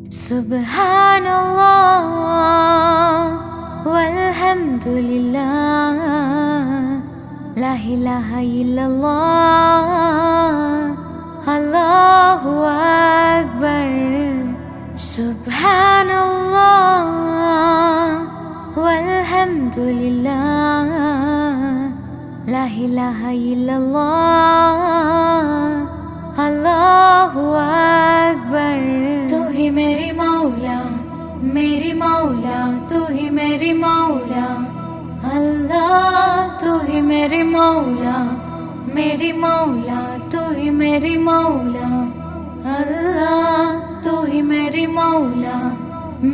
Subhanallah walhamdulillah, la ilaha illallah, Allahu Akbar. Subhanallah walhamdulillah, la ilaha illallah, Allahu Akbar. तू ही मेरी मौला, मेरी मौला, तू ही मेरी मौला, अल्लाह तू ही मेरी मौला, मेरी मौला, तू ही मेरी मौला, अल्लाह तू ही मेरी मौला,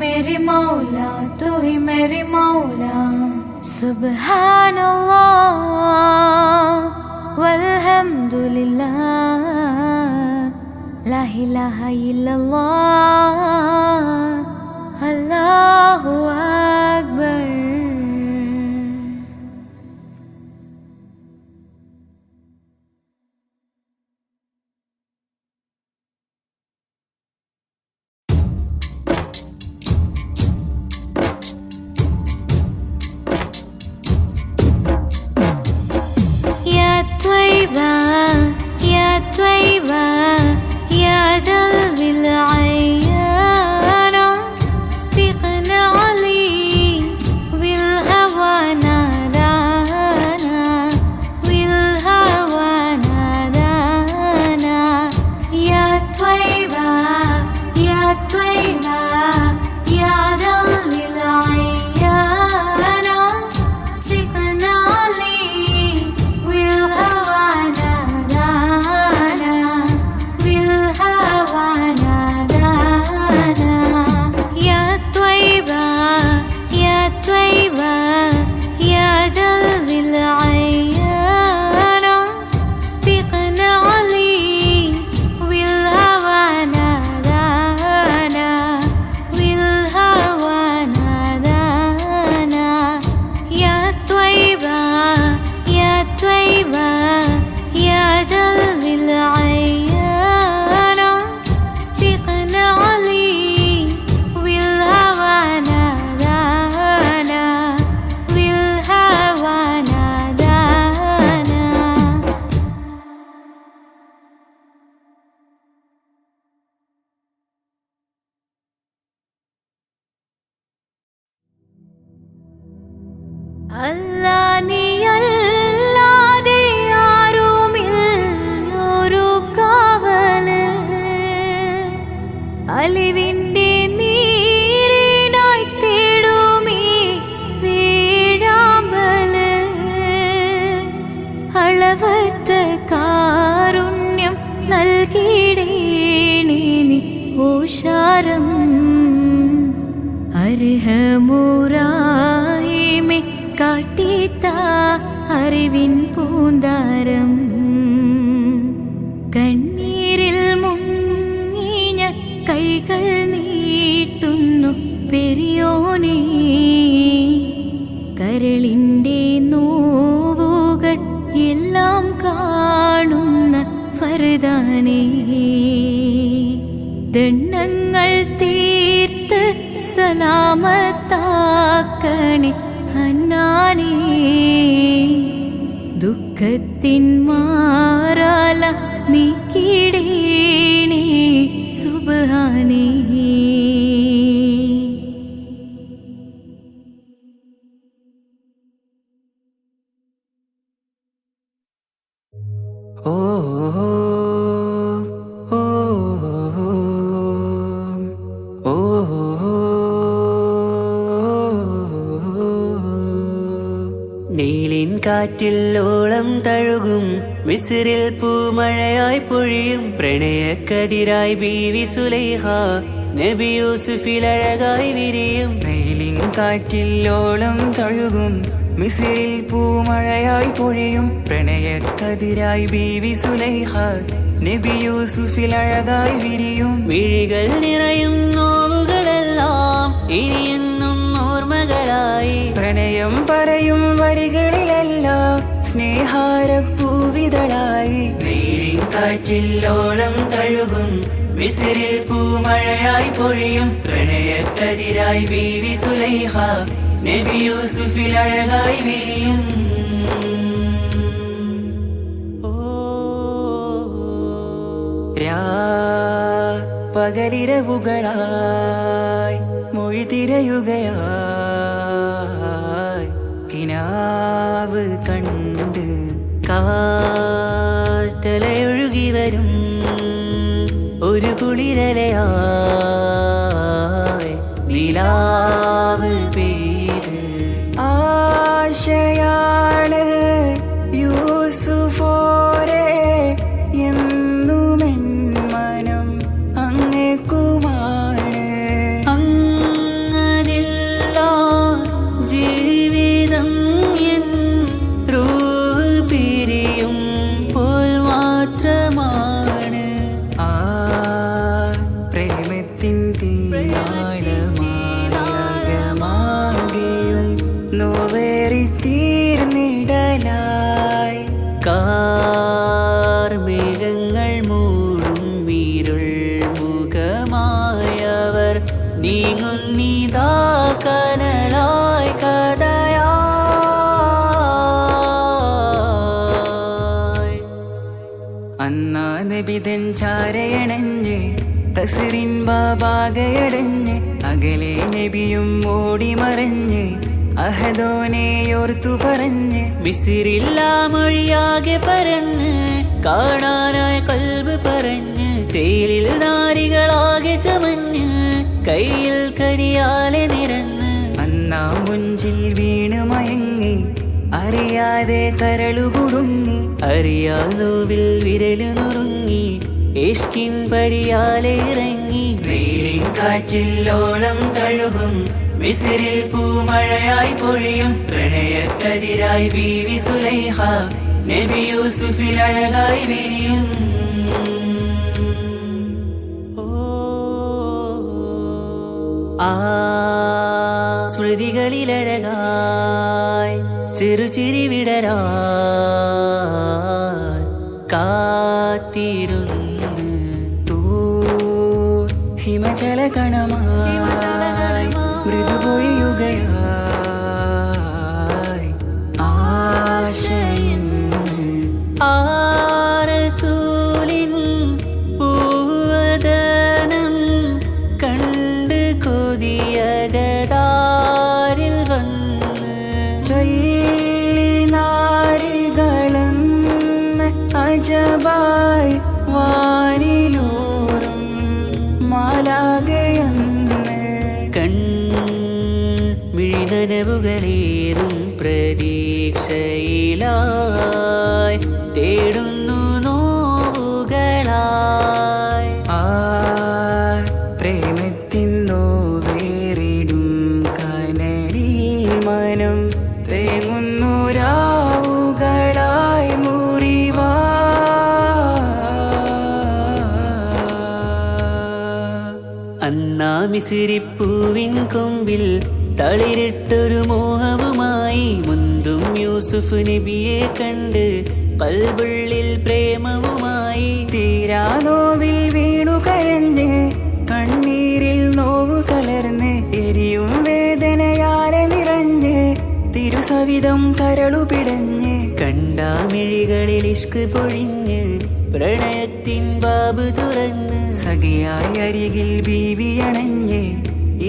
मेरी मौला, तू ही मेरी मौला. Subhanallah walhamdulillah, la ilaha illallah, Allahu Akbar. Ya Tayyiba, ya Tayyiba, ya Dalbil Ayyana, istighna Ali bil hawa nadana, bil hawa nadana. Ya Tayyiba, ya Tayyiba, ya Dalbil Ayyana, istighna Ali bil hawa nadana, bil hawa nadana. Ya Tayyiba, ya Tayyiba, ya Dalbil Ayyana, istighna Ali bil hawa nadana, bil hawa nadana. Ya Tayyiba, ya Tayyiba, ya Dalbil Ayyana, istighna Ali bil hawa nadana, bil hawa nadana. Allah നീയല്ലാതെ ആരുമില്ലൊരു കാവല്, അലിവിൻ്റെ നീരിനായി തേടുമീ വീഴാമ്പല്. അളവറ്റ കാരുണ്യം നൽകിടേണി നീ ഓശാരം, അർഹമുറാഹിമേ കാട്ടിത്ത അറിവിൻ പൂന്താരം. കണ്ണീരിൽ മുങ്ങിഞ്ഞ കൈകൾ നീട്ടുന്നു പെരിയോനേ, കരളിൻ്റെ നോവുകൾ എല്ലാം കാണുന്ന ഫർദാനേ. ദണ്ണങ്ങൾ തീർത്ത് സലാമത്താക്കണേ ഹന്നാനേ, ദുഃഖത്തിൻ മാറാല നീക്കിടേണേ സുബ്ഹാനേ. ഓ ഓ ഓ നീലിൻ കാറ്റിൽ ഓളം തഴുകും, മിസ്രിൽ പൂമഴയായി പൊഴിയും, പ്രണയക്കതിരായി ബീവി സുലൈഹ, നബി യൂസുഫിൽ അഴകായി വിരിയും. നീലിൻ കാറ്റിൽ ഓളം തഴുകും, മിസ്രിൽ പൂമഴയായി പൊഴിയും, പ്രണയക്കതിരായി ബീവി സുലൈഹ, നബി യൂസുഫിൽ അഴകായി വിരിയും. മിഴികൾ നിറയും നോവുകളെല്ലാം ഇനിയെന്നും ഓർമ്മകളായി, പ്രണയം പറയും വരികളിലെല്ലാം സ്നേഹാരപ്പൂവിതളായി. നീലിൻ കാറ്റിൽ ഓളം തഴുകും, മിസ്രിൽ പൂമഴയായി പൊഴിയും പ്രണയക്കതിരായി ബീവി സുലൈഹ നബി യൂസുഫിൽ അഴകായി വിരിയും പകലിരവുകളായി മൊഴി തിരയുകയായി കിനാവ് കണ്ട് കാറ്റലയൊഴുകി വരും ഒരു കുളിരലയായി നിലാവ് പെയ്ത് ആശയാണ് യൂസുഫോരെ എന്നുമെൻ മനം അങ്ങേക്കുമാണ് അങ്ങനില്ല ജീവിതം എൻ റൂഹ് പിരിയും പോൽ മാത്രമാണ് ആ പ്രേമത്തിൻ തീരാളമാകെയും നോവേറി തീർന്നിടലായി കാർമേഘങ്ങൾ മൂടും വീരുൾ മുഖമായവർ നീങ്ങുന്നിതാ കനലായി കഥയായി അന്നാ നബിതൻ ചാരയണഞ്ഞ് തസറിൻ ബാബാകയടഞ്ഞ് അകലെ നബിയും ഓടിമറഞ്ഞ് അഹദോനെയോർത്തു പറഞ്ഞ് മിസിറില്ല മൊഴിയാകെ പരന്ന് കാണാനായ കൽബ് പറഞ്ഞ് ചേലിൽ നാരികളാകെ ചമഞ്ഞ് കയ്യിൽ കരിയാലെ നിരന്ന് അന്നാ മുഞ്ചിൽ വീണ് മയങ്ങി അറിയാതെ കരളുകുടുങ്ങി അറിയാനോവിൽ വിരലു നുറുങ്ങി ഇഷ്കിൻ പടിയാലെ ഇറങ്ങി വെയിലിൻ കാറ്റില്ലോളം തഴുകും മിസ്രിൽ പൂമഴയായി പൊഴിയും പ്രണയക്കതിരായി ബീവി സുലൈഹ നബി യൂസുഫിൽ അഴകായി വിരിയും ആ സ്മൃതികളിലഴകായി ചെറുചിരി വിടരാൻ കാത്തിരുന്ന് ഹിമജല കണമായി മൃദുപൊഴിയുകയായി ആശയിൻ ആരസൂലിൻ പൂവദനം കണ്ട് കൊതിയകതാരിൽ വന്ന് ചൊല്ലി നാരികളെന്ന് അജബായി വാനിലൂറും മാലാകയെന്ന് മിഴിനനവുകളേറും പ്രതീക്ഷയിലായി തേടുന്നു നോവുകളായി ആ പ്രേമത്തിൻ നോവേറിടും കനലിൽ മനം തേങ്ങുന്നു രാവുകളായി മുറിവാ അന്നാ മിസിരിപ്പൂവിൻ കൊമ്പിൽ തളിരിട്ടൊരു മോഹവുമായി മുന്തും യൂസുഫ് നബിയെ കണ്ട് കൽബുള്ളിൽ പ്രേമവുമായി തീരാനോവിൽ വീണു കരഞ്ഞ് കണ്ണീരിൽ നോവു കലർന്ന് എരിയും വേദനയാലെ നിറഞ്ഞ് തിരുസവിധം കരളു പിടഞ്ഞ് കണ്ടാമിഴികളിൽ ഇഷ്ക് പൊഴിഞ്ഞ് പ്രണയത്തിൻ ബാബ് തുറന്ന് സഖിയായി അരികിൽ ബീവിയണഞ്ഞ്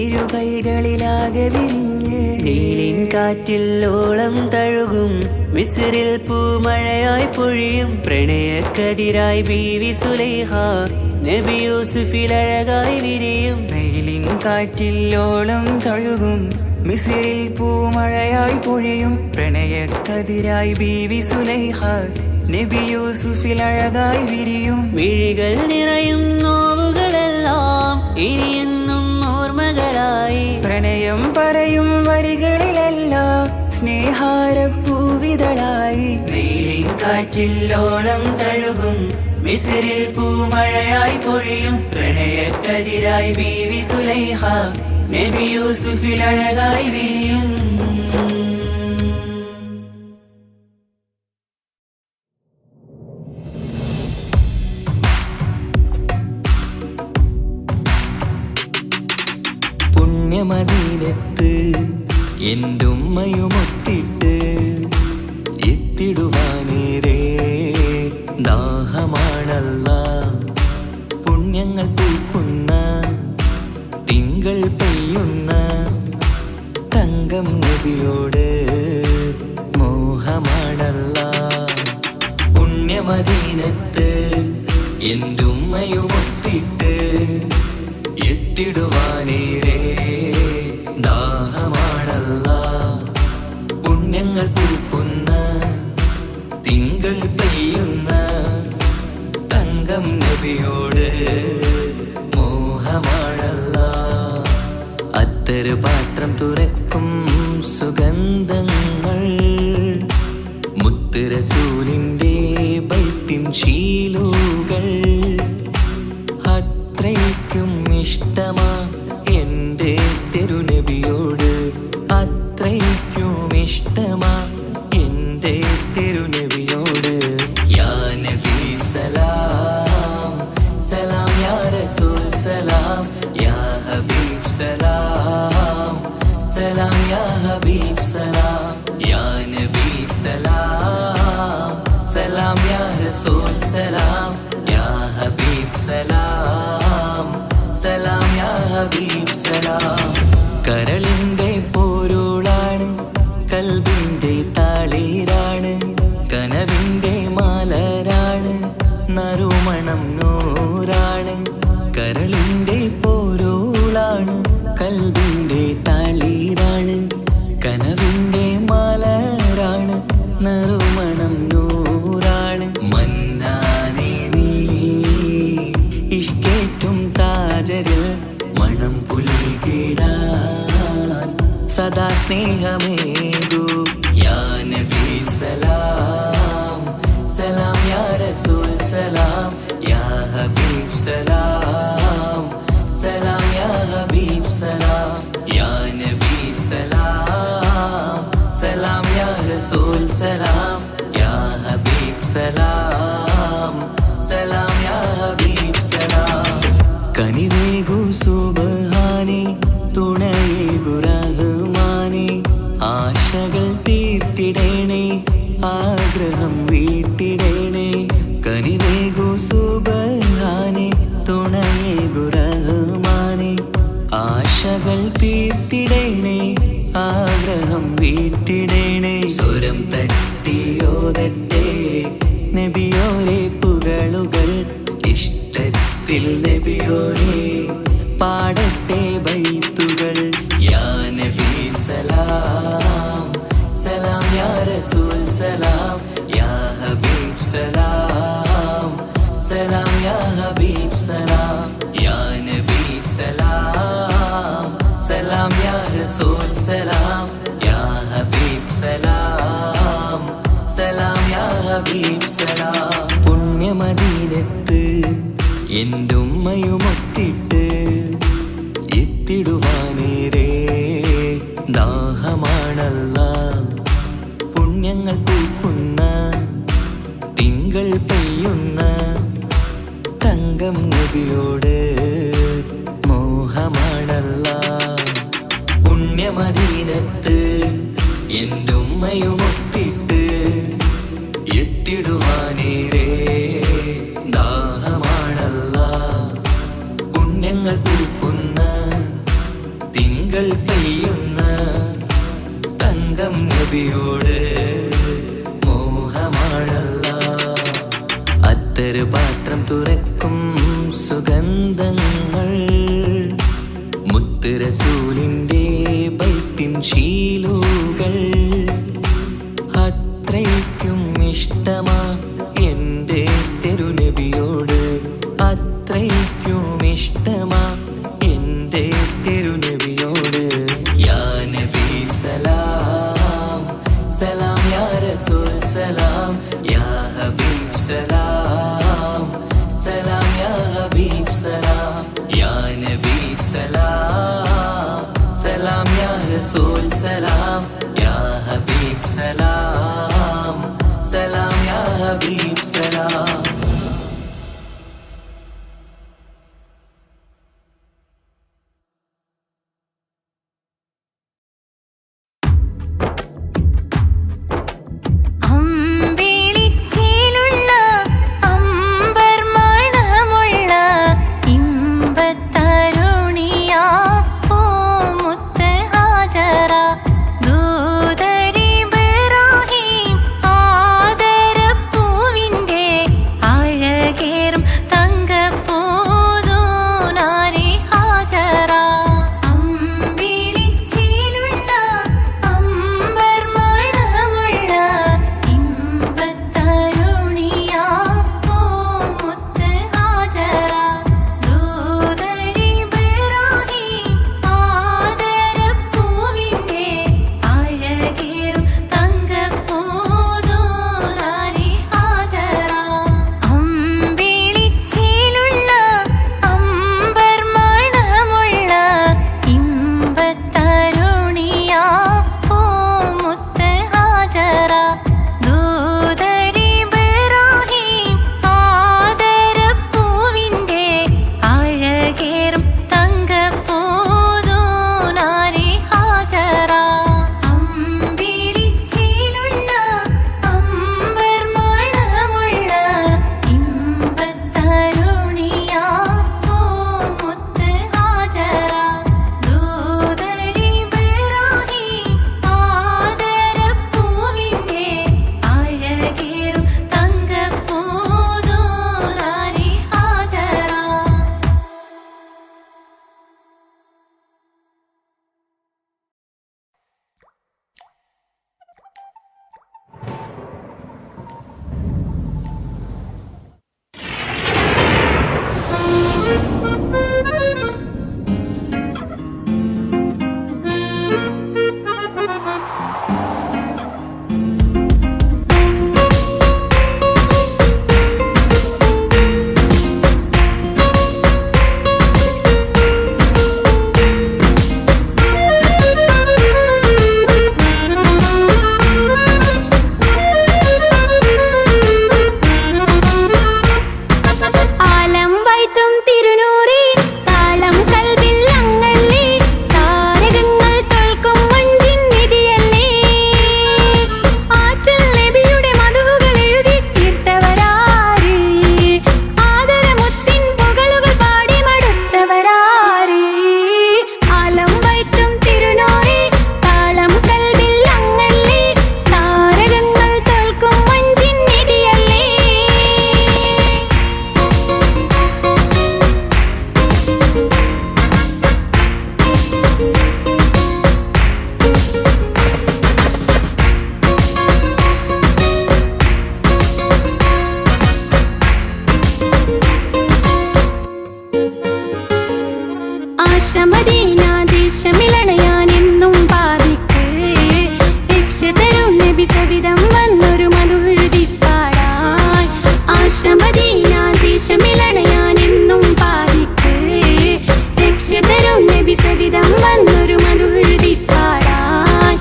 ഇരു കൈകളിലാകെ വിരിഞ്ഞ് നീലിൻ കാറ്റില്ലോളം തഴുകും മിസ്രിൽ പൂമഴയായി പൊഴിയും പ്രണയക്കതിരായി ബീവി സുലൈഹ നബി യൂസുഫിൽ അഴകായി വിരിയും വെയിലിൻ കാറ്റില്ലോളം തഴുകും മിസ്രിൽ പൂമഴയായി പൊഴിയും പ്രണയക്കതിരായി ബീവി സുലൈഹ നബി യൂസുഫിൽ അഴകായി വിരിയും മിഴികൾ നിറയും നോവുകളെല്ലാം ഇനിയെന്നും ഓർമ്മകളായി പ്രണയം പറയും വരികളിലെല്ലാം സ്നേഹാരപ്പൂവിതളായി വെയിലിൻ കാറ്റില്ലോളം തഴുകും മിസ്രിൽ പൂമഴയായി പൊഴിയും പ്രണയക്കതിരായി ബീവി സുലൈഹ നബി യൂസുഫിൽ അഴകായി വിരിയും പുണ്യമദീനത്ത് എൻ്റെ ഉമ്മയുമൊത്തിട്ട് എത്തിടുവാനേരേ ദാഹമാണല്ലാ. പുണ്യങ്ങൾ പൂക്കുന്ന തിങ്കൾ പെയ്യുന്ന തങ്കം നബിയോട് മോഹമാണല്ലാ. പുണ്യമദീനത്ത് എൻ്റെ ഉമ്മയുമൊത്തിട്ട് എത്തിടുവാനേരേ ദാഹമാണല്ലാ. പുണ്യങ്ങൾ പൂക്കുന്ന തിങ്കൾ പെയ്യുന്ന തങ്കം നബിയോട് മോഹമാണല്ലാ. അത്തറ് പാത്രം തുറക്കും സുഗന്ധങ്ങൾ മുത്ത് റസൂലിൻ്റെ ബൈത്തിൻ ശീലുകൾ. അത്രയ്ക്കും ഇഷ്ടമാ എൻ്റെ തിരുനബിയോട്, അത്രയ്ക്കും ഇഷ്ടമാ എൻ്റെ തിരുനബിയോട്. യാ നബി സലാം സലാം, യാ റസൂൽ സലാം, യാ ഹബീബ് സലാം സലാം, യാ ഹബീബ് സലാം, യാ നബി സലാം സലാം, യാ റസൂൽ സലാം, യാ ഹബീബ് സലാം സലാം, യാ ഹബീബ് സലാം. കരളിൻ്റെ പോരുളാണ്, കൽബിൻ്റെ താളീരാണ്, കനവിൻ്റെ മാലരാണ്, നറുമണം നൂറാണ്. കരളിൻ്റെ പോരുളാണ്, കൽബിൻ്റെ താളീരാണ്, കനവിൻ്റെ മാലരാണ്, നറുമണം നൂറാണ്. മന്നാനേ നീ ഇഷ്കേറ്റും താജരിൽ മണം പുൽകിടാൻ സദാ സ്നേഹമേകൂ. യാ നബി സലാം സലാം, യാ റസൂൽ സലാം, യാ ഹബീബ് സലാം സലാം, യാ ഹബീബ് സലാം, യാ നബി സലാം സലാം, യാ റസൂൽ സലാം, യാ ഹബീബ് സലാം സലാം, യാ ഹബീബ് സലാം. കനിവേകു സുബ്ഹാനേ, തുണയേകു റഹ്മാനേ, ആശകൾ തീർത്തിടേണേ, ആഗ്രഹം വീട്ടിടേണേ. കനിവേകു സുബ്ഹാനേ, തുണയേകു റഹ്മാനേ, ആശകൾ തീർത്തിടേണേ, ആഗ്രഹം വീട്ടിടേണേ. സ്വരം തട്ടിയോതട്ടെ നബിയോരെ പുകളുകൾ, ഇഷ്ടത്തിൽ നബിയോരെ പാടട്ടെ ബൈത്തുകൾ. യാ നബി സലാം സലാം, യാ റസൂൽ സലാം, യാ ഹബീബ് സലാം സലാം, യാ ഹബീബ് സലാം, യാ നബി സലാം സലാം, യാ റസൂൽ സലാം, യാ ഹബീബ് സലാം സലാം, യാ ഹബീബ് സലാം. പുണ്യമദീനത്ത് എൻ്റെ ഉമ്മയുമൊത്തിട്ട് എത്തിടുവാനേരേ ദാഹമാണല്ലാ. പുണ്യങ്ങൾ പൂക്കുന്ന തിങ്കൾ പെയ്യുന്ന തങ്കം നബിയോട് മോഹമാണല്ലാ. പുണ്യമദീനത്ത് എൻ്റെ ഉമ്മയുമൊത്തിട്ട് എത്തിടുവാനേരേ ദാഹമാണല്ലാ. പുണ്യങ്ങൾ പൂക്കുന്ന തിങ്കൾ പെയ്യുന്ന തങ്കം നബിയോട് മോഹമാണല്ലാ. അത്തറ് പാത്രം തുറക്കും സുഗന്ധങ്ങൾ മുത്ത് റസൂലിൻ്റെ ബൈത്തിൻ ശീലുകൾ. അത്രയ്ക്കും ഇഷ്ടമാ എൻ്റെ തിരുനബിയോട്, അത്രയ്ക്കും ഇഷ്ടമാ എൻ്റെ തിരുനബിയോട്. യാ നബി സലാം സലാം, യാ റസൂൽ സലാം, യാ ഹബീബ് സലാം സലാം, യാ ഹബീബ് സലാം, യാ നബി സലാം സലാം, യാ റസൂൽ സലാം, അഴകേറും തങ്കപ്പൂതോ നാരി ഹാജറ അമ്പിളിച്ചേലുള്ള അമ്പർ മണമുള്ള ഇമ്പത്തരുണിയാ പൂമുത്ത് ഹാജറ ദൂതരിബ്രാഹീം ആദരപ്പൂവിന്റെ അഴകേറും തങ്കപ്പൂതോ നാരി ഹാജറ ആലം വൈത്തും തിരുനൂറി താളം കൽവിൽ അങ്ങല്ലേ താരകങ്ങൾ തോൽക്കും മഞ്ചിൻ നിധിയല്ലേ ആറ്റൽ നബിയുടെ മധുകൾ എഴുതി തീർത്തവരാര് ആദരമുത്തിൻ പുകളുകൾ പാടി മടുത്തവരാര് ആലം വൈത്തും തിരുനൂറി താളം കൽവിൽ അങ്ങല്ലേ താരകങ്ങൾ തോൽക്കും മഞ്ചിൻ നിധിയല്ലേ ആശമദീനാദേശമിലണയാനെന്നും പാതിക്ക് രക്ഷതരും നബി സവിധം വന്നൊരു മധുഹൃതി പാടാൻ ആശമദീനാദേശമിലണയാനെന്നും പാതിക്ക് രക്ഷതരും നബി സവിധം വന്നൊരു മധുഹൃതി പാടാൻ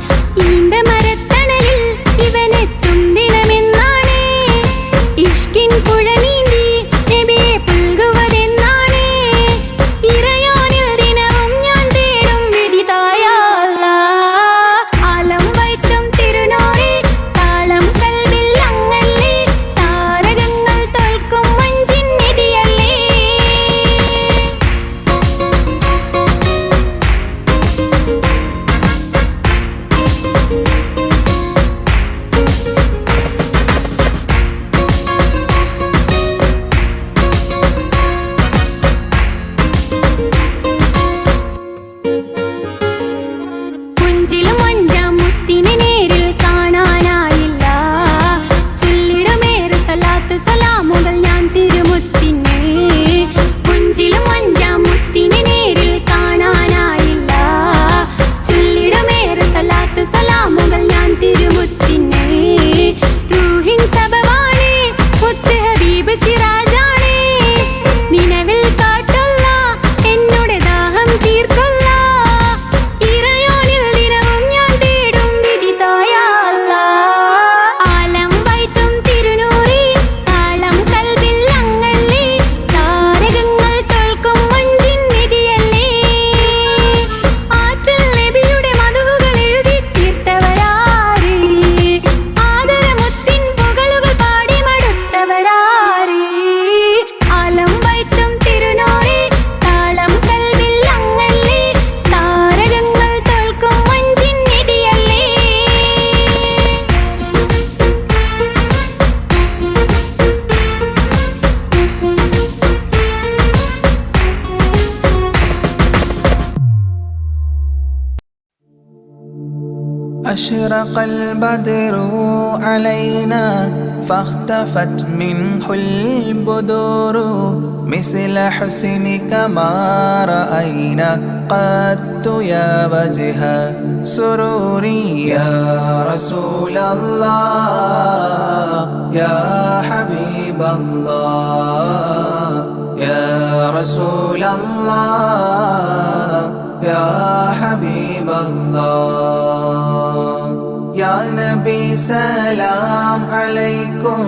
ഈണ്ട മരത്തണലിൽ ഇവനെത്തും ദിനമെന്നാണ് ഇഷ്കിൻ പുഴ നീന്തി നബിയെ പുൽകുവതെന്നാണ് ഇറയോനിൽ ദിനവും ഞാൻ തേടും വിധിതായ അല്ലാഹ് ആലം വൈത്തും തിരുനൂറി താളം കൽവിൽ അങ്ങല്ലേ താരകങ്ങൾ തോൽക്കും മഞ്ചിൻ നിധിയല്ലേ പുഞ്ചിലും അഞ്ചാം മുത്തിനെ നേരിൽ കാണാനായില്ല ചൊല്ലിടുമേറെ സലാത്ത് സലാമുകൾ ഞാൻ തിരുമുത്തിനെ പുഞ്ചിലും അഞ്ചാം മുത്തിനെ നേരിൽ കാണാനായില്ല ചൊല്ലിടുമേറെ സലാത്ത് സലാമുകൾ ഞാൻ തിരുമുത്തിനെ റൂഹിൻ സബവാണ് മുത്ത് ഹബീബ് സിറാജാണ് നിലവിൽ കാട്ടല്ല എന്നോട് ദാഹം തീർക്കല്ല ഇറയോനിൽ ദിനവും ഞാൻ തേടും വിധിതായ അല്ലാഹ് ആലം വൈത്തും തിരുനൂറി താളം കൽവിൽ അങ്ങല്ലേ താരകങ്ങൾ തോൽക്കും മഞ്ചിൻ നിധിയല്ലേ ആറ്റൽ നബിയുടെ മധുകൾ എഴുതി തീർത്തവരാര് ആദരമുത്തിൻ പുകളുകൾ പാടി മടുത്തവരാര് ആലം വൈത്തും തിരുനൂറി താളം കൽവിൽ അങ്ങല്ലേ താരകങ്ങൾ തോൽക്കും മഞ്ചിൻ നിധിയല്ലേ أشرق البدر علينا فاختفت منه البدور مثل حسنك ما رأينا قدت يا وجه سروري يا رسول الله يا حبيب الله يا رسول الله يا حبيب الله يا نبي سلام عليكم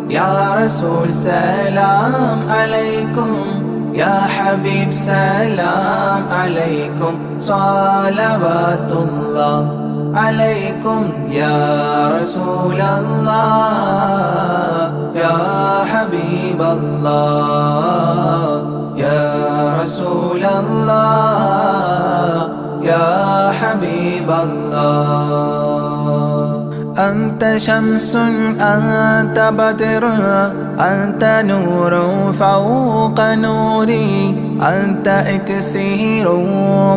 يا رسول سلام عليكم يا حبيب سلام عليكم صلوات الله عليكم يا رسول الله يا حبيب الله يا رسول الله يا حبيب الله أنت شمس أنت بدر أنت نور فوق نوري أنت إكسير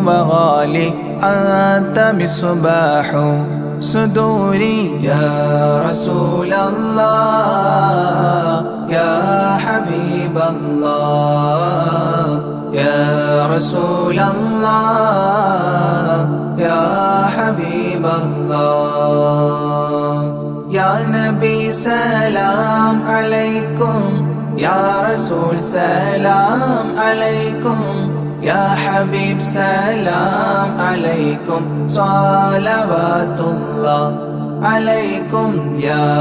وغالي أنت مصباح صدوري يا رسول الله يا حبيب الله يا رسول الله يا حبيب الله يا نبي سلام عليكم يا رسول سلام عليكم يا حبيب سلام عليكم صلوات الله عليكم يا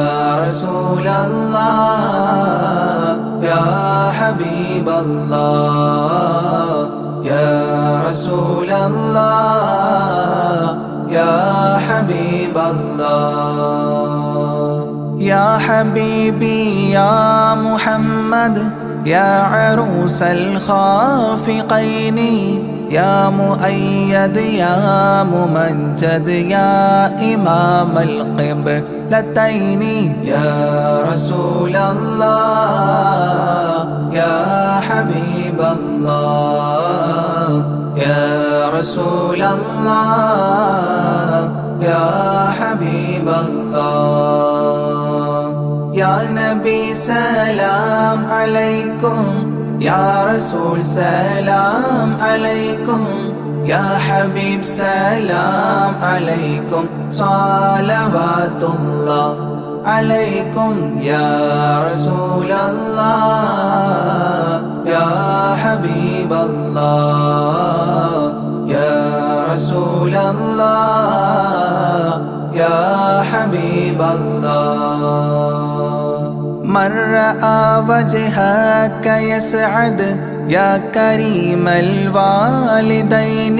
رسول الله يا حبيب الله يا رسول الله يا حبيب الله يا حبيبي يا محمد يا عروس الخافقين يا مؤيد يا ممجد يا إمام القبلتين يا رسول الله يا حبيب الله يا رسول الله يا حبيب الله يا نبي سلام عليكم يا رسول سلام عليكم يا حبيب سلام عليكم صلوات الله عليكم يا رسول الله يا حبيب الله يا رسول الله يا حبيب الله من رأى وجهك يسعد يا كريم الوالدين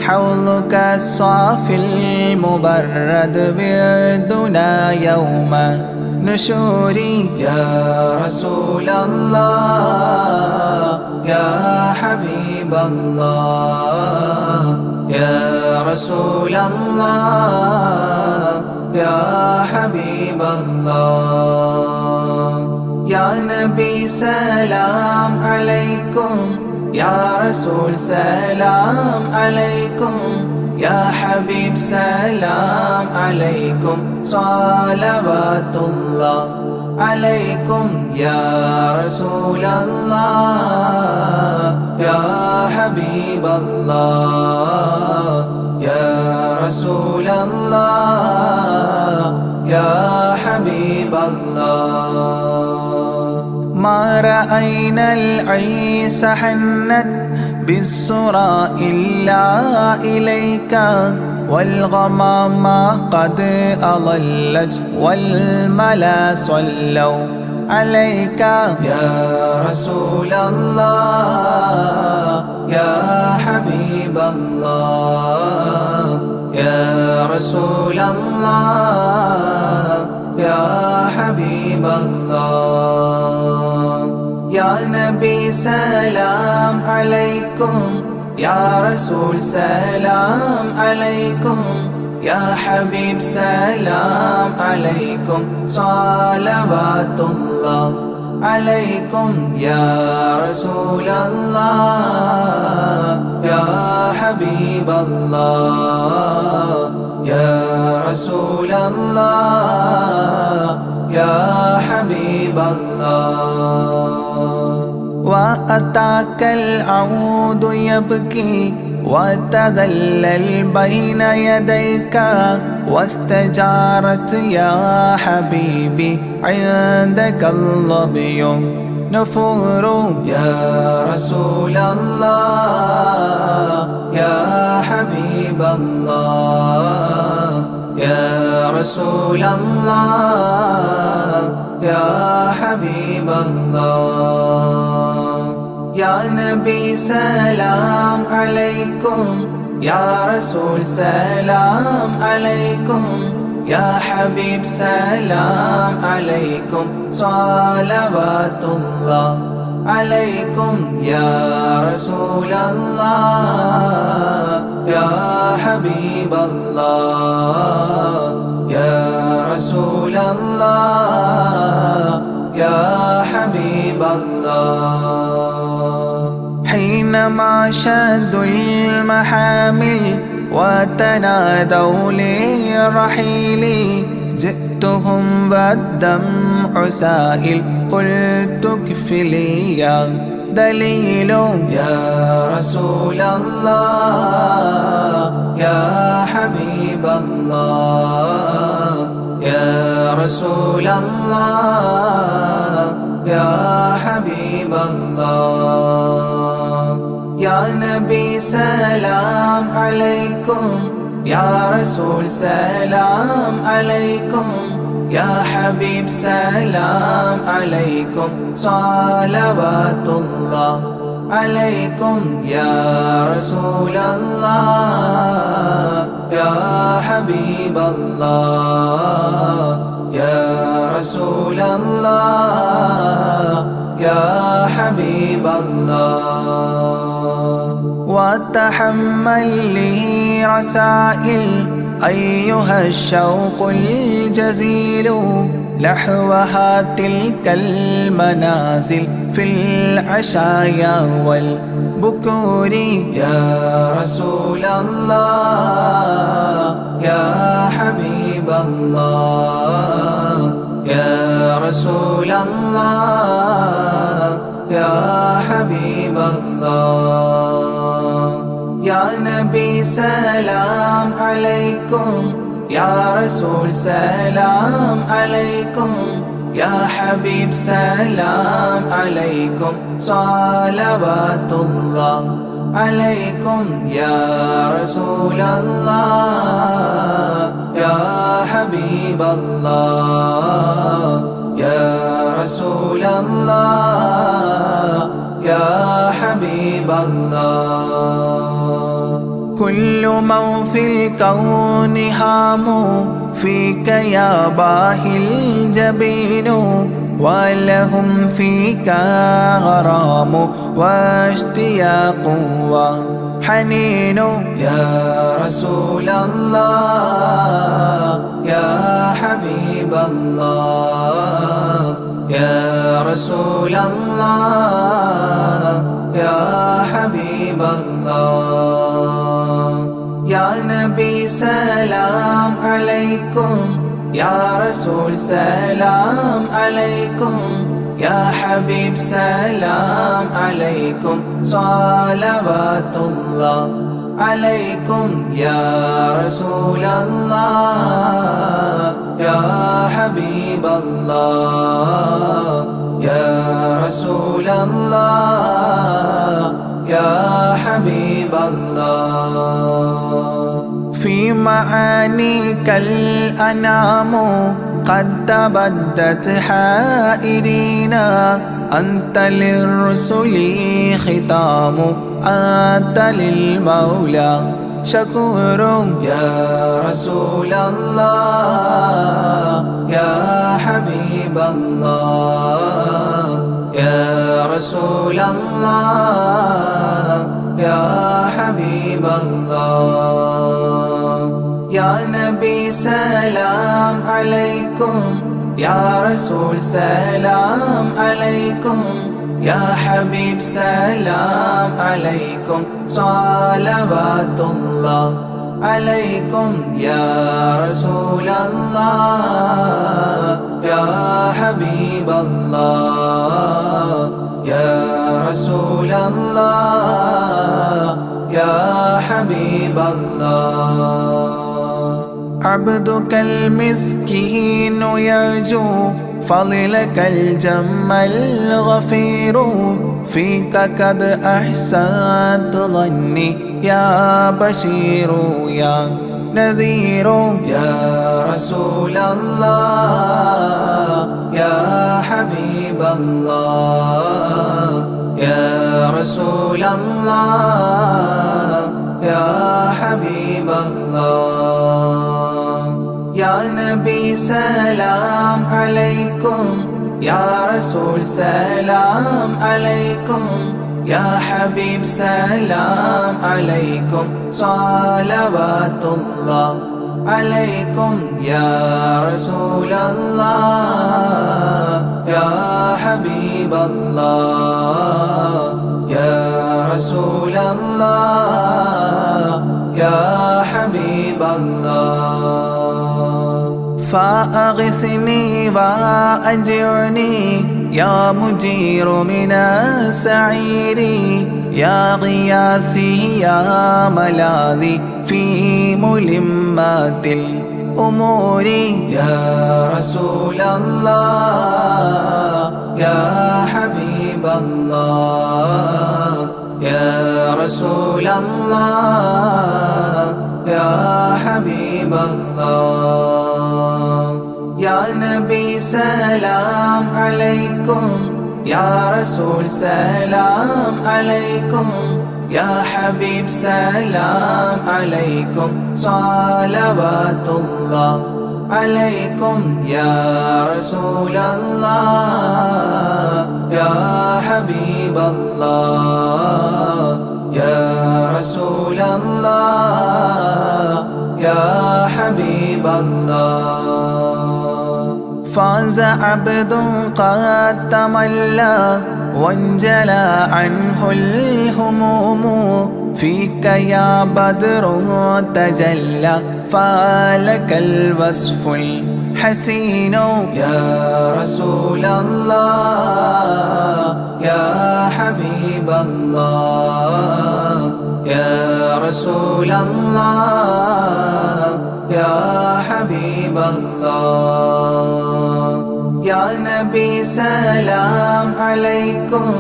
حوضك الصافي المبرد بردنا يوم نشوري يا رسول الله يا حبيب الله يا رسول الله يا حبيب الله يا نبي سلام عليكم يا رسول سلام عليكم يا حبيب سلام عليكم صلوات الله عليكم يا رسول الله يا حبيب الله يا رسول الله يا حبيب الله ما رأينا العيس حنت بالسرى إلا إليك والغمام قد أضلت والملا صلوا عليك يا رسول الله يا حبيب الله يا رسول الله يا حبيب الله يا نبي سلام عليكم يا رسول سلام عليكم يا حبيب سلام عليكم صلوات الله عليكم يا رسول الله يا حبيب الله يا رسول الله يا حبيب الله وأتاك العود يبكي وتذلل بين يديك واستجارت يا حبيبي عندك الظبي نفور يا رسول الله يا حبيب الله يا رسول الله يا حبيب الله يا سلام عليكم يا رسول سلام عليكم يا حبيب سلام عليكم صلوات الله عليكم يا رسول الله يا حبيب الله يا رسول الله يا حبيب الله حينما شدوا المحامل وتنادوا للرحيل جئتهم والدمع سائل قلت اكفلي يا دليل يا رسول الله يا حبيب الله يا رسول الله يا حبيب الله يا نبي سلام عليكم يا رسول سلام عليكم يا حبيب سلام عليكم صلوات الله عليكم يا رسول الله يا حبيب الله يا رسول الله يا حبيب الله وتحمل لي رسائل أيها الشوق الجزيل نحوها تلك المنازل في العشايا والبكور يا رسول الله يا حبيب الله يا رسول الله يا حبيب الله يا نبي سلام عليكم يا رسول سلام عليكم يا حبيب سلام عليكم صلوات الله عليكم يا رسول الله يا حبيب الله يا رسول الله يا حبيب الله كل من في الكون هام فيك يا باهي الجبين ولهم فيك غرام واشتياق وحنين يا رسول الله يا حبيب الله يا رسول الله يا حبيب الله يا نبي سلام عليكم يا رسول سلام عليكم يا حبيب سلام عليكم صلوات الله عليكم يا رسول الله يا حبيب الله يا رسول الله يا حبيب الله في معانيك الأنام قد تبدت حائرين أنت للرسل ختام أنت للمولى شكور يا رسول الله يا حبيب الله يا رسول الله يا حبيب الله يا نبي سلام عليكم يا رسول سلام عليكم يا حبيب سلام عليكم صلوات الله عليكم يا رسول الله يا حبيب الله يا رسول الله يا حبيب الله عبدك المسكين يرجو فضلك الجم الغفير فيك قد أحسنت ظني يا بشير يا نذير يا رسول الله يا حبيب الله يا رسول الله يا حبيب الله يا نبي سلام عليكم يا رسول سلام عليكم يا حبيب سلام عليكم صلوات الله عليكم يا رسول الله يا حبيب الله يا رسول الله يا حبيب الله فأغثني وأجرني يا مجير من السعير يا غياثي يا ملاذي في ملمات الأمور يا رسول الله يا حبيب الله يا رسول الله يا حبيب الله يا نبي سلام عليكم يا رسول سلام عليكم يا حبيب سلام عليكم صلوات الله عليكم يا رسول الله يا حبيب الله يا رسول الله يا حبيب الله فاز عبد قد تملى وانجلى عنه الهموم فيك يا بدر تجلى فلك الوصف الحسين يا رسول الله يا حبيب الله يا رسول الله يا حبيب الله يا نبي سلام عليكم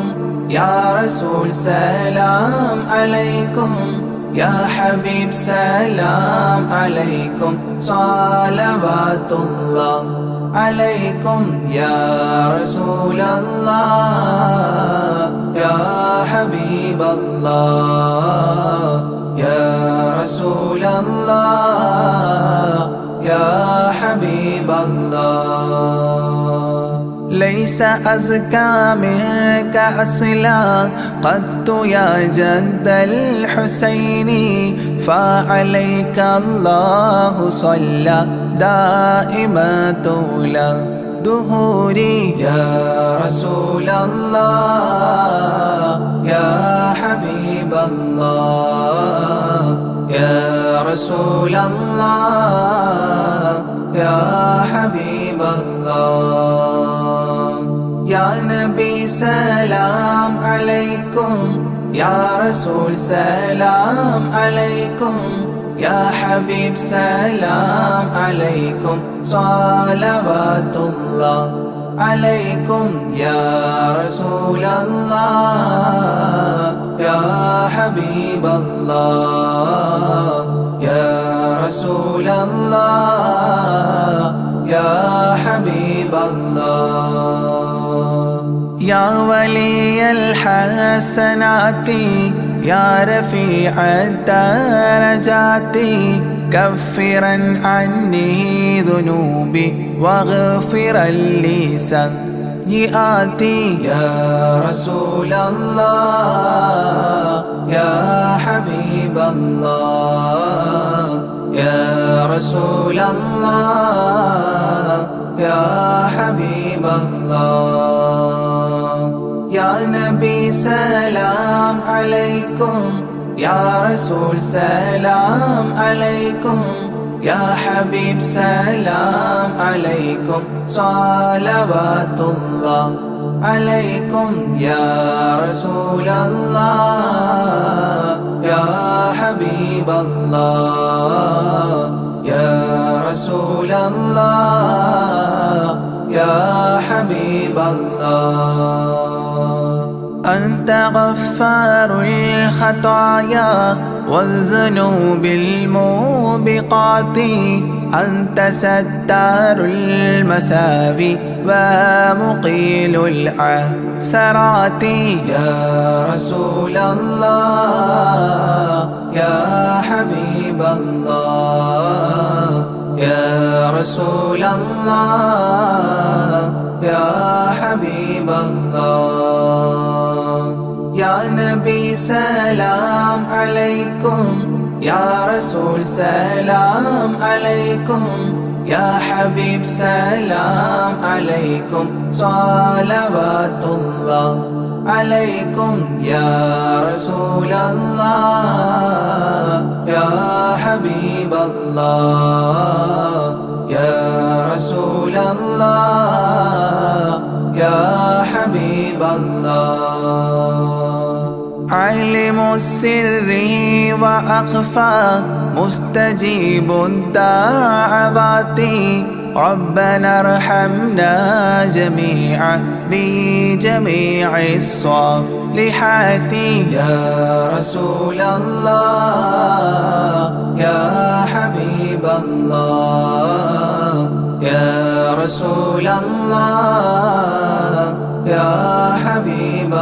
يا رسول سلام عليكم يا حبيب سلام عليكم صلوات الله عليكم يا رسول الله يا حبيب الله يا رسول الله يا حبيب الله ليس أزكى منك أصلا قدت يا جد الحسين فعليك الله صلى دائما طول دهوري يا رسول الله يا حبيب الله يا رسول الله يا حبيب الله يا نبي سلام عليكم يا رسول سلام عليكم يا حبيب سلام عليكم صلوات الله عليكم يا رسول الله يا حبيب الله يا رسول الله يا حبيب الله يا ولي الحسنات يا رفيع الدرجات كفرا عني ذنوبي واغفرا لي سيئاتي يا رسول الله يا حبيب الله يا رسول الله يا حبيب الله يا نبي سلام عليكم يا رسول سلام عليكم يا حبيب سلام عليكم صلوات الله عليكم يا رسول الله يا حبيب الله يا رسول الله يا حبيب الله أنت غفار الخطايا والذنوب الموبقات أنت ستار المساوي ومقيل العثرات يا رسول الله يا حبيب الله يا رسول الله يا حبيب الله يا نبي سلام عليكم يا رسول سلام عليكم يا حبيب سلام عليكم صلوات الله عليكم يا رسول الله يا حبيب الله يا رسول الله يا حبيب الله علم السر وأخفى مستجيب الدعوات ربنا ارحمنا جميعا بجميع الصالحات يا رسول الله يا حبيب الله يا رسول الله يا حبيب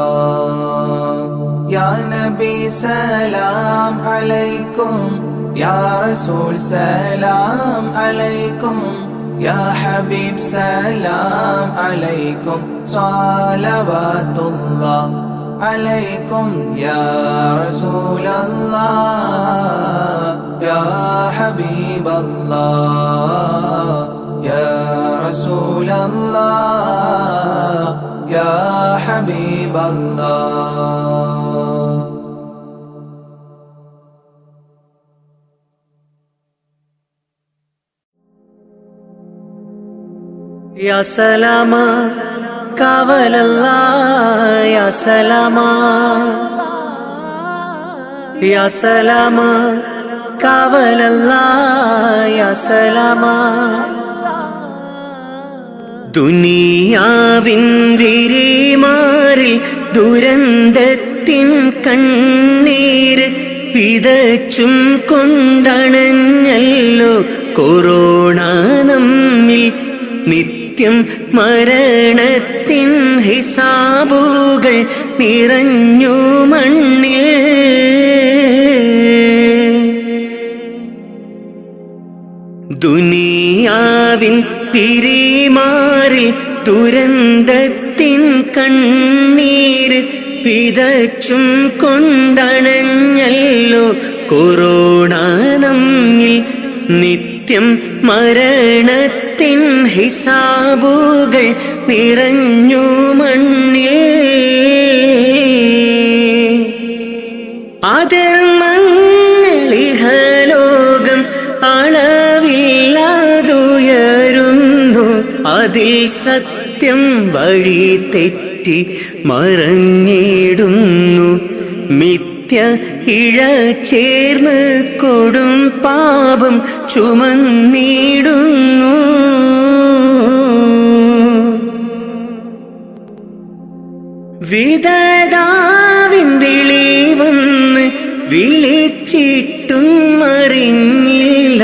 الله يا نبي سلام عليكم يا رسول سلام عليكم يا حبيب سلام عليكم صلوات الله عليكم يا رسول الله يا حبيب الله يا رسول الله يا حبيب الله يا سلاما കാവൽ അല്ലാഹ് യാ സലാമാ യാ സലാമാ കാവൽ അല്ലാഹ് യാ സലാമാ ദുനിയാവിൻ വിരിമാറിൽ ദുരന്തത്തിൻ കണ്ണീര് വിതച്ചും കൊണ്ടണഞ്ഞല്ലോ കൊറോണ നമ്മിൽ നിത്യം മരണത്തിൻ ഹിസാബുകൾ നിറഞ്ഞു മണ്ണിൽ ദുനിയാവിൻ പിരിമാറിൽ ദുരന്തത്തിൻ കണ്ണീര് വിതച്ചും കൊണ്ടണഞ്ഞല്ലോ കൊറോണ നമ്മിൽ നിത്യം മരണത്തിൻ ഹിസാബുകൾ നിറഞ്ഞു മണ്ണിൽ അധർമ്മങ്ങളിഹലോകം അളവില്ലാതുയരുന്നു അതിൽ സത്യം വഴി തെറ്റി മറഞ്ഞിടുന്നു മിഥ്യ ഇഴ ചേർന്ന് കൊടും പാപം ചുമന്നിടുന്നു വിധതാവിൻ വിളി വന്ന് വിളിച്ചിട്ടും അറിഞ്ഞില്ല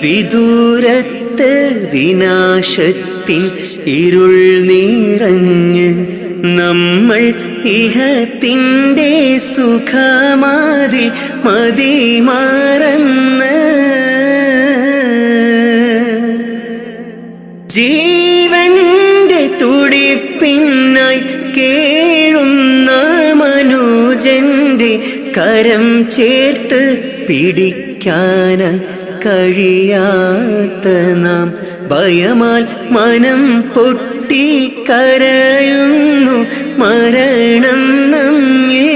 വിദൂരത്ത് വിനാശത്തിൻ ഇരുൾ നിറഞ്ഞ് നമ്മൾ ഇഹത്തിൻ്റെ സുഖമാതിൽ മതിമറന്ന് ജീവന്റെ തുടിപ്പിനായി കേഴുന്ന മനുജന്റെ കരം ചേർത്ത് പിടിക്കാൻ കഴിയാത്ത നാം ഭയമാൽ മനം പൊട്ടി കരയുന്നു മരണം നമ്മെ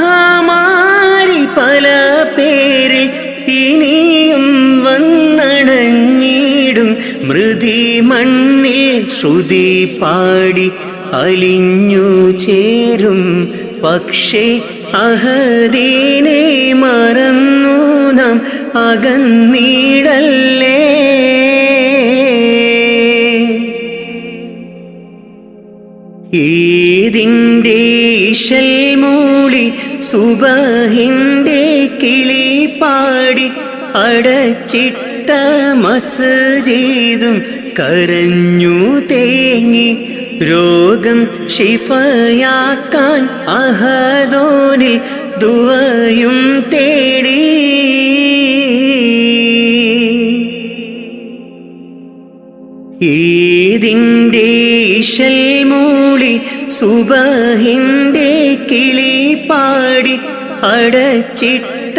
മഹാമാരി പല പേരിൽ ഇനിയും വന്നണഞ്ഞിടും മൃതി മണ്ണിൽ ശ്രുതി പാടി അലിഞ്ഞു ചേരും പക്ഷേ അഹദീനെ മറന്നു നാം അകന്നിടല്ലേ ഈദിൻ്റെ ഇശൽ മൂളി സുബഹിൻ്റെ കിളി പാടി അടച്ചിട്ട മസ്ജിദും കരഞ്ഞു തേങ്ങി രോഗം ഷിഫയാക്കാൻ അഹദോനിൽ ദുആയും തേടി. ഈദിൻ്റെ ഇശൽ മൂളി സുബഹിൻ്റെ കിളി പാടി അടച്ചിട്ട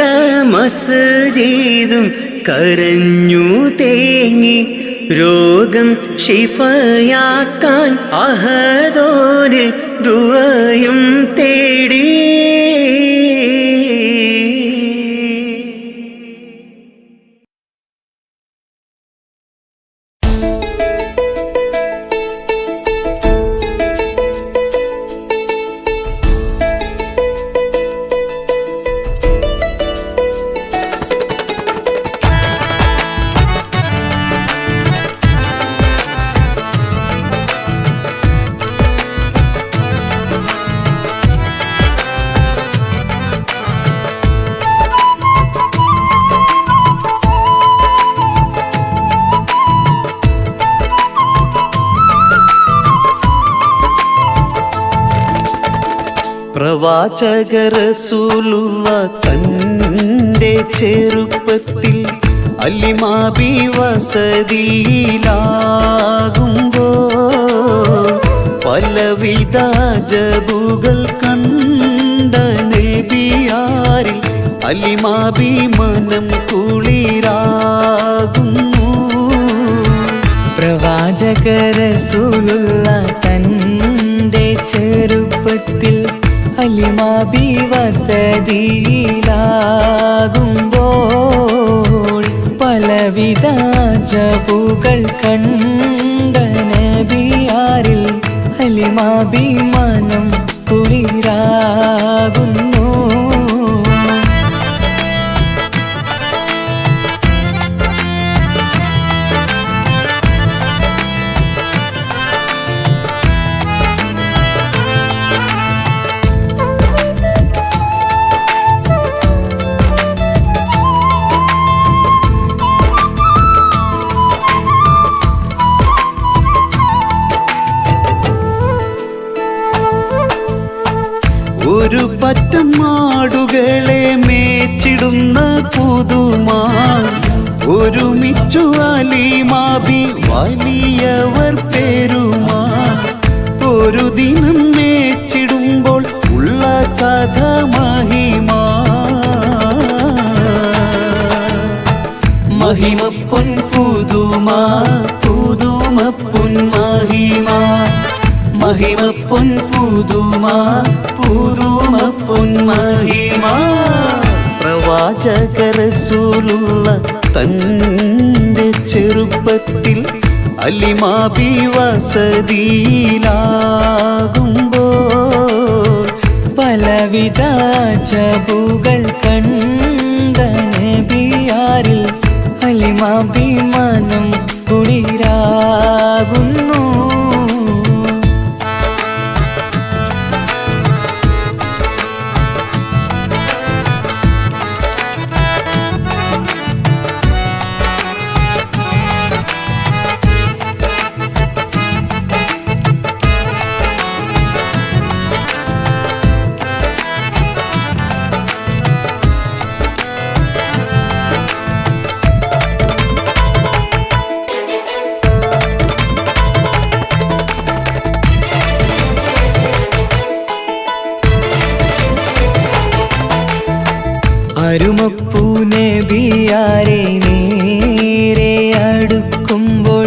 മസ്ജിദും കരഞ്ഞു തേങ്ങി രോഗം ഷിഫയാക്കാൻ അഹദോനിൽ ദുആയും തേടി. പ്രവാചക റസൂലുള്ള തൻ്റെ ചെറുപ്പത്തിൽ അലിമാബി വസതിയിലാകുമ്പോൾ പലവിധ ജബുകൾ കണ്ട നബിയാരിൽ അലിമാബി മനം കുളിരാകുന്നു. പ്രവാചക റസൂലുള്ള തൻ്റെ ചെറുപ്പത്തിൽ അലിമാബി വസതിയിലാകുമ്പോൾ പലവിധ ജബുകൾ കണ്ട നബിയാരിൽ അലിമാബി മനം കുളിരാകുന്നു. ഒരു പറ്റം മാടുകളെ മേച്ചിടുന്ന പുതുമാ ഒരുമിച്ചു അലിമാബി വലിയവർ പേരുമാ. ഒരു ദിനം മേച്ചിടുമ്പോൾ ഉള്ള കഥ മഹിമാ. മഹിമപ്പൊൻ പുതുമാ പുതുമപ്പൊൻ മഹിമാ. മഹിമപ്പൊൻ പുതുമാ പുതുമപ്പൊൻ മഹിമാ. പ്രവാചക റസൂലുള്ള തൻ്റെ ചെറുപ്പത്തിൽ അലിമാബി വസതിയിലാകുമ്പോൾ പലവിധ ജബുകൾ കണ്ട നബിയാരിൽ അലിമാബി മനം കുളിരാകുന്നു. അരുമപ്പൂ നബിയാരെ നേരെ അടുക്കുമ്പോൾ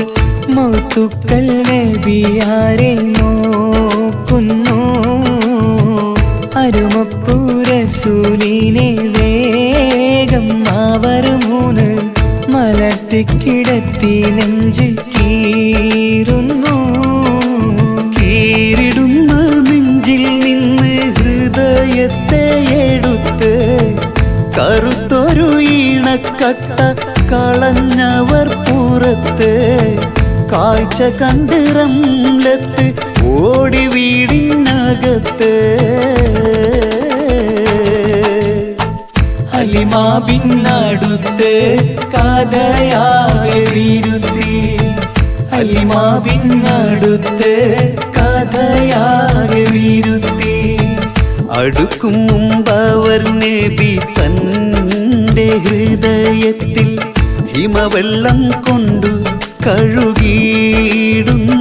മൗത്തുക്കൽ നബിയാരെ നോക്കുന്നു. അരുമപ്പൂ റസൂലിനെ വേഗം അവർ മൂന്ന് മലർത്തിക്കിടത്തി നെഞ്ച് കീറുന്നു. കീറിടുന്ന നെഞ്ചിൽ നിന്ന് ഹൃദയത്തെ എടുത്ത് കറുത്തൊരു ഈണക്കട്ട കളഞ്ഞവർ പുറത്ത്. കാഴ്ച കണ്ട് റംലത്ത് ഓടി വീടിനകത്ത് ഹലിമാ ബിന്നടുത്ത് കഥയാകെ വിരുത്തി ഹലിമാ ബിന്നടുത്ത് കഥയാകെ വിരുത്തി അടുക്കും മുമ്പവർ നബി തൻ്റെ ഹൃദയത്തിൽ ഹിമവെള്ളം കൊണ്ടു കഴുകിയിടുന്നു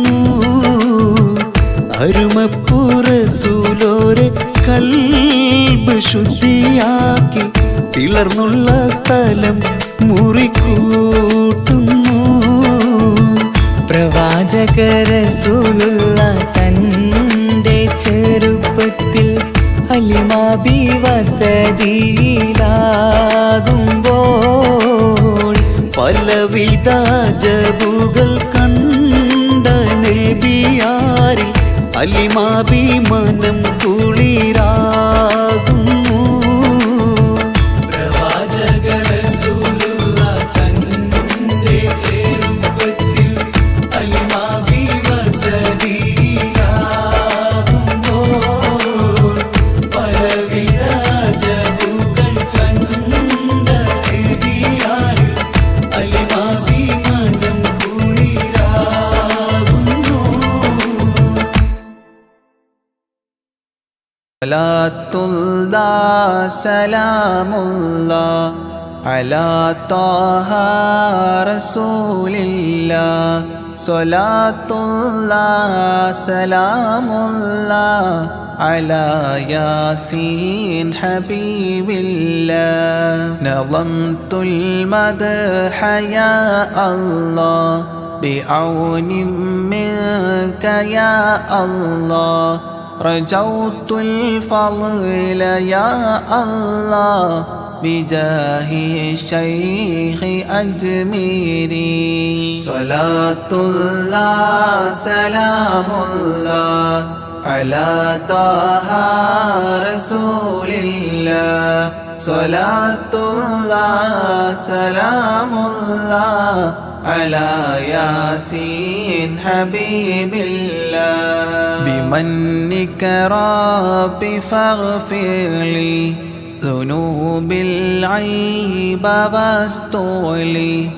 അരുമപ്പുറസൂലോരെ കൽബ് ശുദ്ധിയാക്കി പിളർന്നുള്ള സ്ഥലം മുറിക്കൂട്ടുന്നു പ്രവാചക റസൂലുള്ള തൻ്റെ ചെറുപ്പത്തിൽ ഹലിമാ ബി വസതിയിലാകുമ്പോൾ പലവിധ ജബുകൾ കണ്ട നബിയാരിൽ ഹലിമാ ബി മനം കുളിരാകുന്നു പ്രവാചക റസൂലുള്ള തൻ്റെ ചെറുപ്പത്തിൽ ഹലിമാ ബി വസതിയിലാകുമ്പോൾ പലവിധ ജബുകൾ കണ്ട നബിയാരിൽ ഹലിമാ ബി മനം കുളിരാകുന്നു സലാത്തുല്ലാ സലാമുല്ലാ അലാ ത്വാഹ റസൂലില്ലാ സ്വലാത്തുല്ലാ സലാമുല്ലാ അലാ യാസീൻ ഹബീബില്ലാ നളംതുൽ മദ്ഹ യാ അല്ലാഹ് ബിഔനി മിൻക യാ അല്ലാഹ് رجوت الفضل يا الله بجاه الشيخ أجميري صلاة الله سلام الله على طه رسول الله صلاة الله سلام الله على ياسين حبيب الله بمنك ربي فاغفر لي ذنوب العيب واستغلي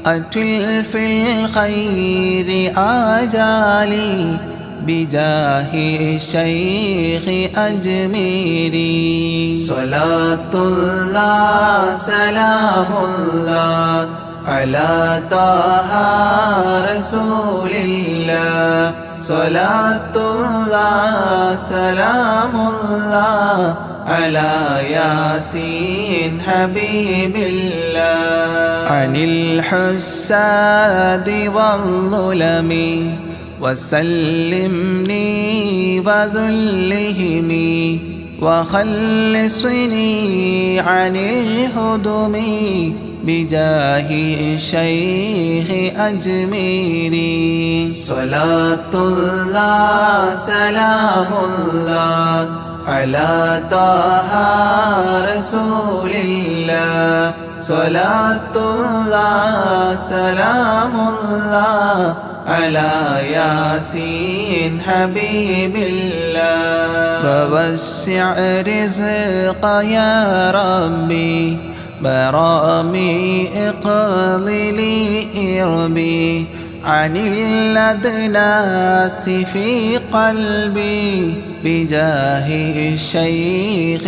أتل في الخير آجالي بجاه الشيخ أجميري صلاة الله سلام الله على طه رسول الله صلاة الله سلام الله على ياسين حبيب الله عن الحساد والظلم وسلمني وذلهم وخلصني عن الهدم بجاه الشيخ أجميري صلاة الله سلام الله على طه رسول الله صلاة الله سلام الله على ياسين حبيب الله فوسع رزق يا ربي برامي اقضي إربي عن الأدناس في قلبي بجاه الشيخ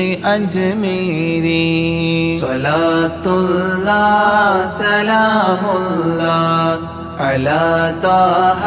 أجميري صلاة الله سلام الله على طه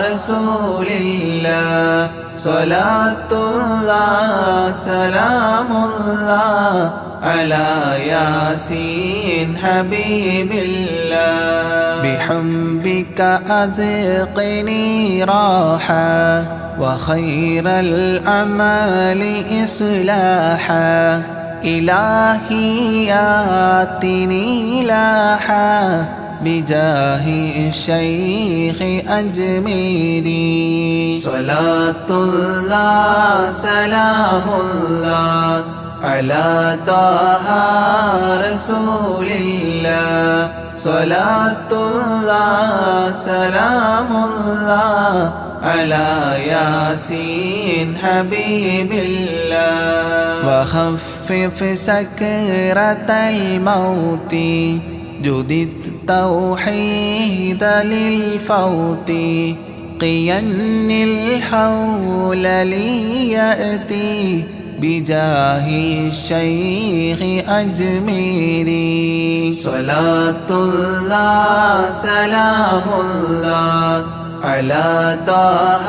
رسول الله صلاة الله سلام الله على ياسين حبيب الله بحبك أذقني راحة وخير الأعمال إصلاحا إلهي آتني لاحا بجاه الشيخ أجميري صلاة الله سلام الله على طه رسول الله صلاة الله سلام الله على ياسين حبيب الله وخفف سكرة الموت جدد التوحيد للفوت قين الحول ليأتي بجاه الشيخ أجميري صلاة الله سلام الله على طه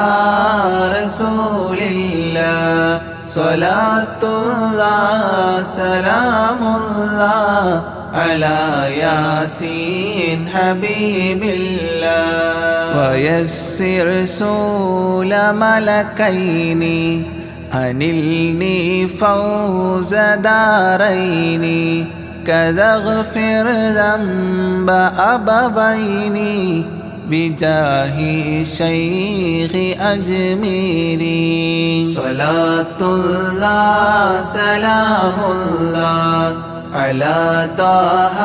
رسول الله صلاة الله سلام الله على ياسين حبيب الله ويسر سول ملكين أنلني فوز دارين كذا اغفر ذنب أبوين بجاه الشيخ أجميري صلاة الله سلام الله على طه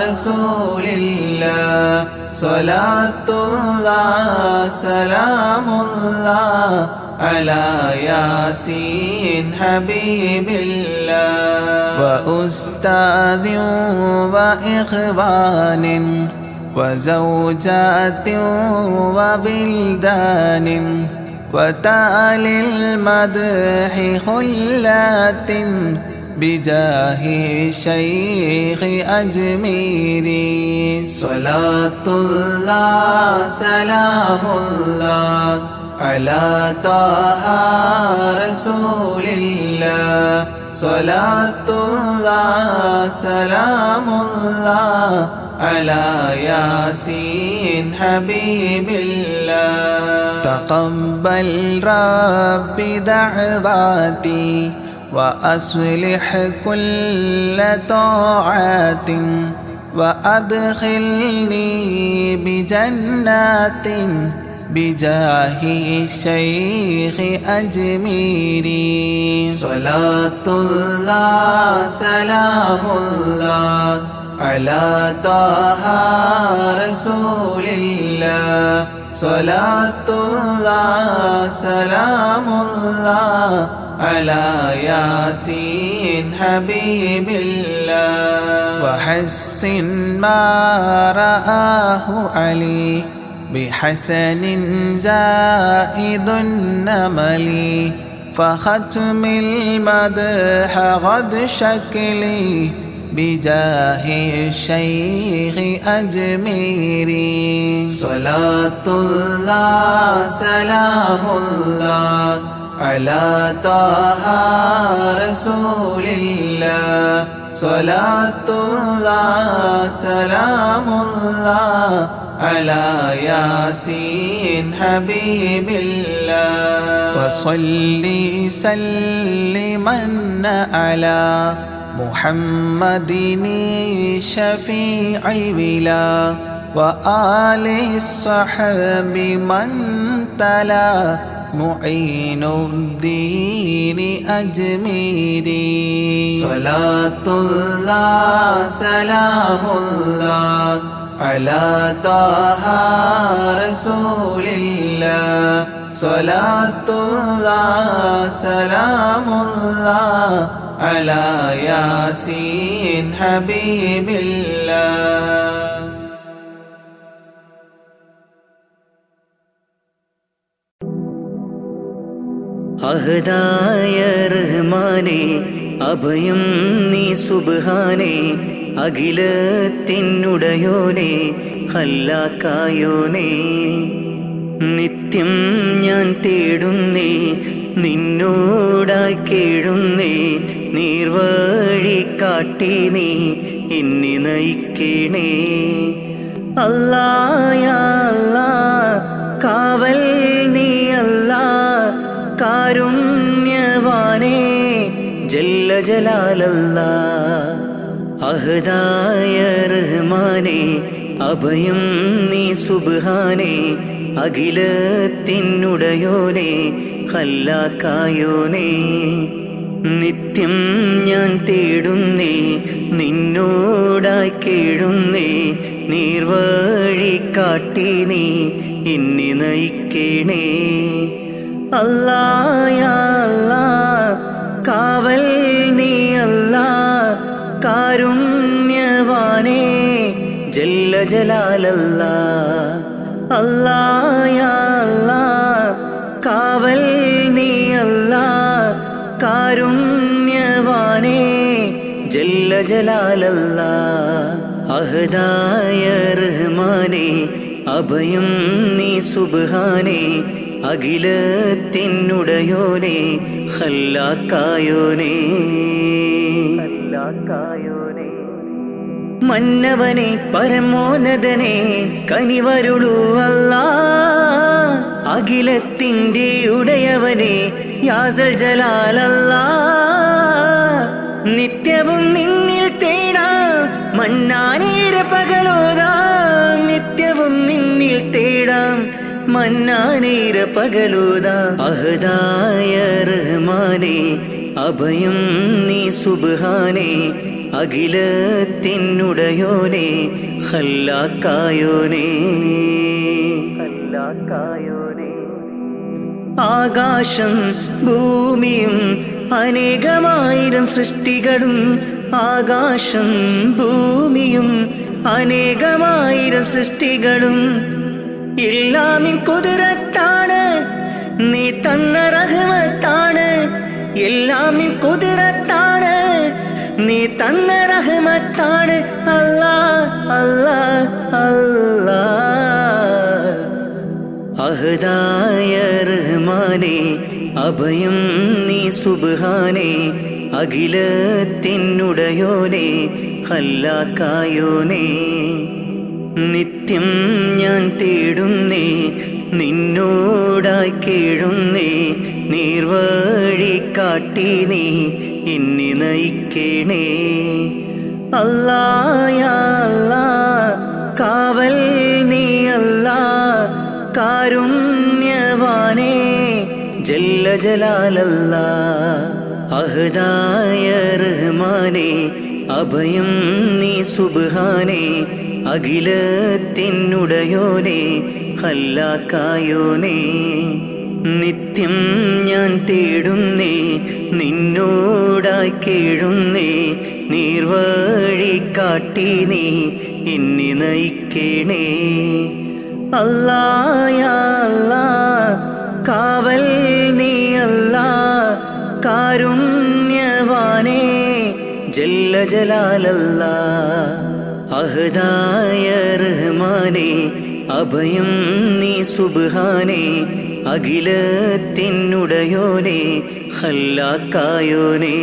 رسول الله صلاة الله سلام الله على ياسين حبيب الله وأستاذ وإخوان وزوجات وبلدان وتالي المدح خلات بجاه الشيخ أجميري صلاة الله سلام الله على طه رسول الله صلاة الله سلام الله على ياسين حبيب الله تقبل ربي دعواتي وأصلح كل طاعات وأدخلني بجنات بجاه الشيخ أجميري صلاة الله سلام الله على طه رسول الله صلاة الله سلام الله على ياسين حبيب الله وحسن ما رآه علي بحسن زائد النمل فختم المدح غد شكلي بجاه الشيخ أجميري صلاة الله سلام الله على طه رسول الله صلاة الله سلام الله على ياسين حبيب الله وصلي سلما على محمد شفيع بلا وآل الصحب من تلا معين الدين أجميري صلاة الله سلام الله على طه رسول الله صلاة الله سلام الله على ياسين حبيب الله അഹദായ റഹ്മാനേ അഭയം നീ സുബ്ഹാനേ അഖിലത്തിനുടയോനേ ഖല്ലാക്കായോനേ നിത്യം ഞാൻ തേടുന്നേ നിന്നോടായി കേഴുന്നേ നീർവഴി കാട്ടി നീ എന്നെ നയിക്കണേ അല്ലാ യാ അല്ലാ കാവൽ നീ അല്ലാ കാരുണ്യവാനേ ജല്ല ജലാലല്ലാ അഹദായ റഹ്മാനേ അഭയം നീ സുബ്ഹാനേ അഖിലത്തിനുടയോനേ ഖല്ലാക്കായോനേ നിത്യം ഞാൻ തേടുന്നേ നിന്നോടായി കേഴുന്നേ നീർവഴി കാട്ടി നീ ഇന്നി നയിക്കണേ. അല്ലാ യാ അല്ലാ കാവൽ നീ അല്ലാ കാരുണ്യവാനേ ജല്ല ജലാലല്ലാ. അല്ലാ യാ അല്ലാ കാവൽ നീ അല്ലാ കാരുണ്യവാനേ ജല്ല ജലാലല്ലാ. അഹദായ റഹ്മാനേ അഭയം നീ സുബ്ഹാനേ അഖിലത്തിനുടയോനേ ഖല്ലാക്കായോനേ. മന്നവനെ പരമോന്നതനെ കനിവരുളൂ അല്ലാ. അഖിലത്തിൻ്റെ ഉടയവനെ യാസൽ ജലാലല്ലാ. നിത്യവും നിന്നിൽ തേടാം മന്നാനീര പകലോതാം. നിത്യവും നിന്നിൽ തേടാം മന്നാനീര പകലോതാം. അഹദായ റഹ്മാനേ അഭയം നീ സുബ്ഹാനേ അഖിലത്തിനുടയോനേ ഖല്ലാക്കായോനേ. ആകാശം ഭൂമിയും അനേകമായിരം സൃഷ്ടികളും. ആകാശം ഭൂമിയും അനേകമായിരം സൃഷ്ടികളും എല്ലാം നിൻ കുതിരത്താണ്, നീ തന്ന റഹ്മത്താണ്. എല്ലാം നിൻ കുതിരത്താണ്, നീ തന്ന റഹ്മത്താണ്. അല്ലാ അല്ലാ അല്ലാ. അഹദായ റഹ്മാനേ അഭയം നീ സുബ്ഹാനേ അഖിലത്തിനുടയോനേ ഖല്ലാക്കായോനേ. നിത്യം ഞാൻ തേടുന്നേ നിന്നോടായി കേഴുന്നേ. നീർവഴി കാട്ടി നീ ഇന്നി നയിക്കണേ. അല്ലാ യാ അല്ലാ കാവൽ നീ അല്ലാ കാരുണ്യവാനേ ജല്ല ജലാലല്ലാ. അഹദായ റഹ്മാനേ അഭയം നീ സുബ്ഹാനേ അഖിലത്തിനുടയോനേ ഖല്ലാക്കായോനേ. നിത്യം ഞാൻ തേടുന്നേ നിന്നോടായി കേഴുന്നേ. നീർവഴി കാട്ടി നീ ഇന്നി നയിക്കണേ. അല്ലാ യാ അല്ലാ കാവൽ നീ അല്ലാ കാരുണ്യവാനേ ജല്ല ജലാലല്ലാ. അഹദായ റഹ്മാനേ അഭയം നീ സുബ്ഹാനേ അഖിലത്തിനുടയോനേ ഖല്ലാക്കായോനേ.